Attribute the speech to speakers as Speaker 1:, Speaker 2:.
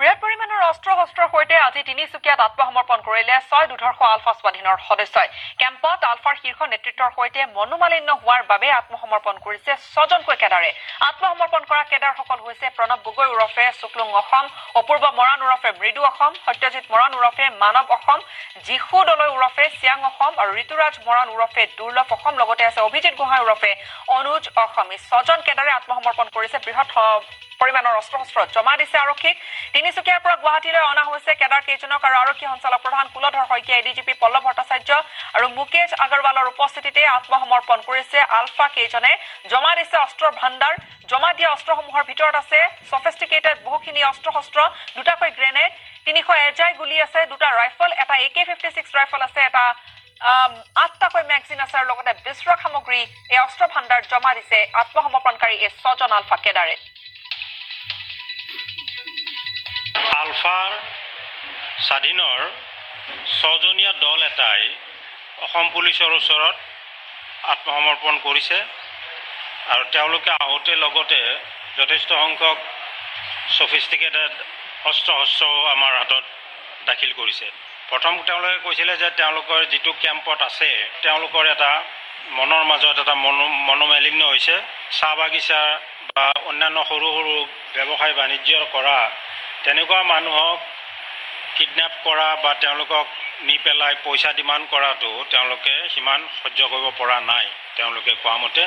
Speaker 1: বৃহৎ পৰিমাণৰ অস্ত্ৰ-শস্ত্ৰৰ সৈতে আজি তিনিচুকীয়াত আত্মসমৰ্পণ কৰিলে 6 দুৰ্ধৰ্ষ আলফা স্বাধীনৰ সদস্যই। কেম্পত আলফাৰ শীৰ্ষ নেতৃত্বৰ সৈতে মনোমালিন্য হোৱাৰ বাবে আত্মসমৰ্পণ কৰিছে 6জনকৈ কেডাৰে। আত্মসমৰ্পণ কৰা কেডাৰসকল হৈছে প্ৰণৱ গগৈ ওৰফে শুক্লুং অসম, অপূৰ্ব মৰাণ ওৰফে মৃদু অসম, সত্যজিৎ মৰাণ ওৰফে মানৱ অসম, জিসু দলৈ ওৰফে চিয়াং অসম আৰু ঋতুৰাজ মৰাণ ওৰফে দুৰ্লভ অসম, লগতে আছে অভিজিৎ গোহাঁই ওৰফে অনুজ অসম। এই 6জন কেডাৰে আত্মসমৰ্পণ কৰিছে। বৃহৎ পৰিমাণৰ অস্ত্ৰ-শস্ত্ৰ জমা দিছে আৰক্ষীক। তিনিচুকীয়াৰ পৰা গুৱাহাটীলৈ অনা হৈছে কেডাৰ কেইজনক আৰু আৰক্ষী সঞ্চালক প্ৰধান কুলধৰ শইকীয়া, এডিজিপি পল্লৱ ভট্টাচাৰ্য আৰু মুকেশ আগৰৱালৰ উপস্থিতিতে আত্মসমৰ্পণ কৰিছে আলফা কেইজনে। জমা দিছে অস্ত্ৰৰ ভাণ্ডাৰ। জমা দিয়া অস্ত্ৰসমূহৰ ভিতৰত আছে ছফিষ্টিকেটেড বহুখিনি অস্ত্ৰ-শস্ত্ৰ, দুটাকৈ গ্ৰেনেড, 300 এজাই গুলি আছে, দুটা ৰাইফল, এটা AK-56 ৰাইফল আছে, এটা 8টাকৈ মেগজিন আছে আৰু লগতে বিস্ফোৰক সামগ্ৰী। এই অস্ত্ৰ ভাণ্ডাৰ জমা দিছে আত্মসমৰ্পণকাৰী এই 6জন আলফা কেডাৰে।
Speaker 2: আলফাৰ স্বাধীনৰ 6জনীয়া দল এটাই অসম পুলিচৰ ওচৰত আত্মসমৰ্পণ কৰিছে আৰু তেওঁলোকে আহোঁতে লগতে যথেষ্ট সংখ্যক ছফিষ্টিকেটেড অস্ত্ৰ-শস্ত্ৰও আমাৰ হাতত দাখিল কৰিছে। প্ৰথম তেওঁলোকে কৈছিলে যে তেওঁলোকৰ যিটো কেম্পত আছে তেওঁলোকৰ এটা মনৰ মাজত এটা মনোমালিন্য হৈছে। চাহ বাগিচা বা অন্যান্য সৰু সৰু ব্যৱসায় বাণিজ্য কৰা তেনেকুৱা মানুহক কিডনেপ কৰা বা তেওঁলোকক নি পেলাই পইচা ডিমাণ্ড কৰাটো তেওঁলোকে সিমান সহ্য কৰিব পৰা নাই তেওঁলোকে কোৱা মতে।